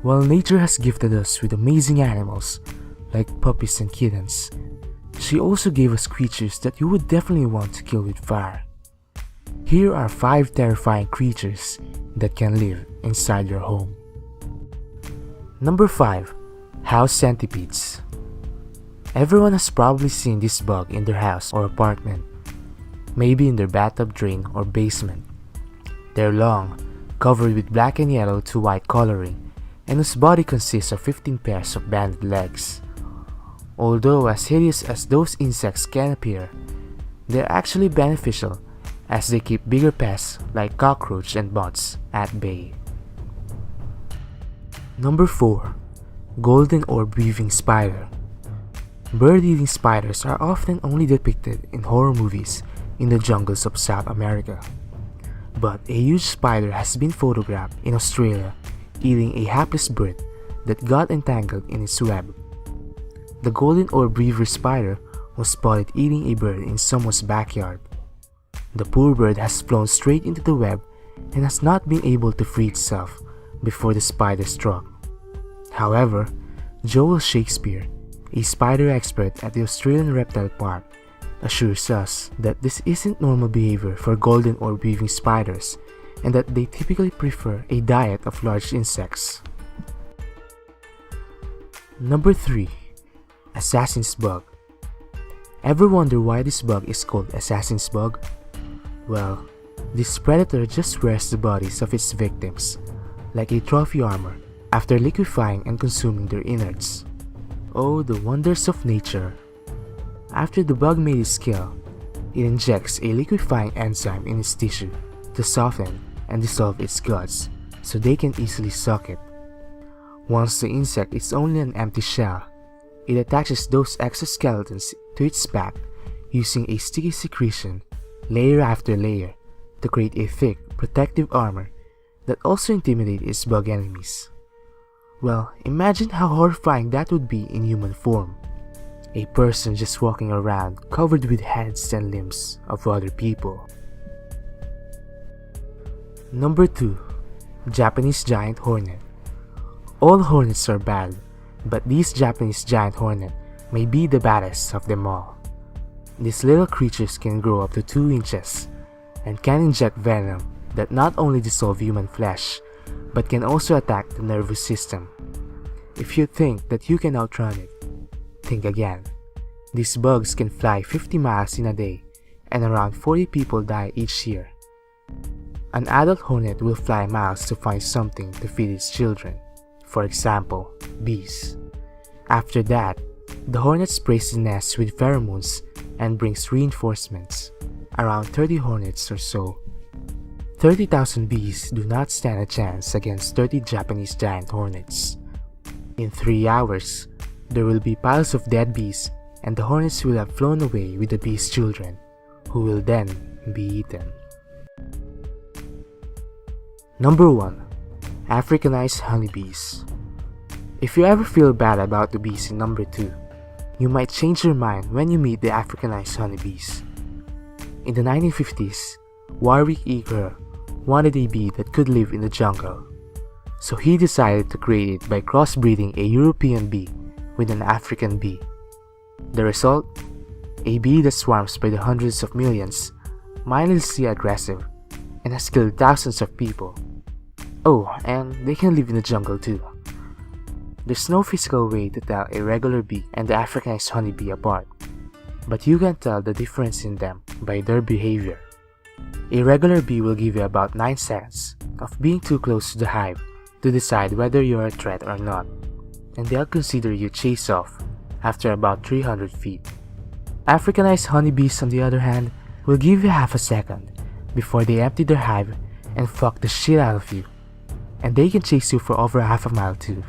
While nature has gifted us with amazing animals like puppies and kittens, she also gave us creatures that you would definitely want to kill with fire. Here are 5 terrifying creatures that can live inside your home. Number 5. House centipedes. Everyone has probably seen this bug in their house or apartment, maybe in their bathtub drain or basement. They're long, covered with black and yellow to white coloring, and whose body consists of 15 pairs of banded legs. Although as hideous as those insects can appear, they're actually beneficial as they keep bigger pests like cockroach and moths at bay. Number 4. Golden orb weaving spider. Bird-eating spiders are often only depicted in horror movies in the jungles of South America. But a huge spider has been photographed in Australia eating a hapless bird that got entangled in its web. The golden orb weaver spider was spotted eating a bird in someone's backyard. The poor bird has flown straight into the web and has not been able to free itself before the spider struck. However, Joel Shakespeare, a spider expert at the Australian Reptile Park, assures us that this isn't normal behavior for golden orb weaving spiders and that they typically prefer a diet of large insects. Number 3. Assassin's Bug. Ever wonder why this bug is called Assassin's Bug? Well, this predator just wears the bodies of its victims, like a trophy armor, after liquefying and consuming their innards. Oh, the wonders of nature. After the bug made its kill, it injects a liquefying enzyme in its tissue to soften and dissolve its guts so they can easily suck it. Once the insect is only an empty shell, it attaches those exoskeletons to its back using a sticky secretion layer after layer to create a thick, protective armor that also intimidates its bug enemies. Well, imagine how horrifying that would be in human form. A person just walking around covered with heads and limbs of other people. Number 2. Japanese Giant Hornet. All hornets are bad, but this Japanese giant hornet may be the baddest of them all. These little creatures can grow up to 2 inches and can inject venom that not only dissolve human flesh, but can also attack the nervous system. If you think that you can outrun it, think again. These bugs can fly 50 miles in a day, and around 40 people die each year. An adult hornet will fly miles to find something to feed its children, for example, bees. After that, the hornet sprays the nest with pheromones and brings reinforcements, around 30 hornets or so. 30,000 bees do not stand a chance against 30 Japanese giant hornets. In 3 hours, there will be piles of dead bees and the hornets will have flown away with the bees' children, who will then be eaten. Number 1. Africanized honeybees. If you ever feel bad about the bees in number 2, you might change your mind when you meet the Africanized honeybees. In the 1950s, Warwick E. Kerr wanted a bee that could live in the jungle, so he decided to create it by crossbreeding a European bee with an African bee. The result? A bee that swarms by the hundreds of millions, mindlessly aggressive, and has killed thousands of people. Oh, and they can live in the jungle too. There's no physical way to tell a regular bee and the Africanized honeybee apart, but you can tell the difference in them by their behavior. A regular bee will give you about 9 seconds of being too close to the hive to decide whether you're a threat or not, and they'll consider you chase off after about 300 feet. Africanized honeybees, on the other hand, will give you half a second before they empty their hive and fuck the shit out of you, and they can chase you for over half a mile too.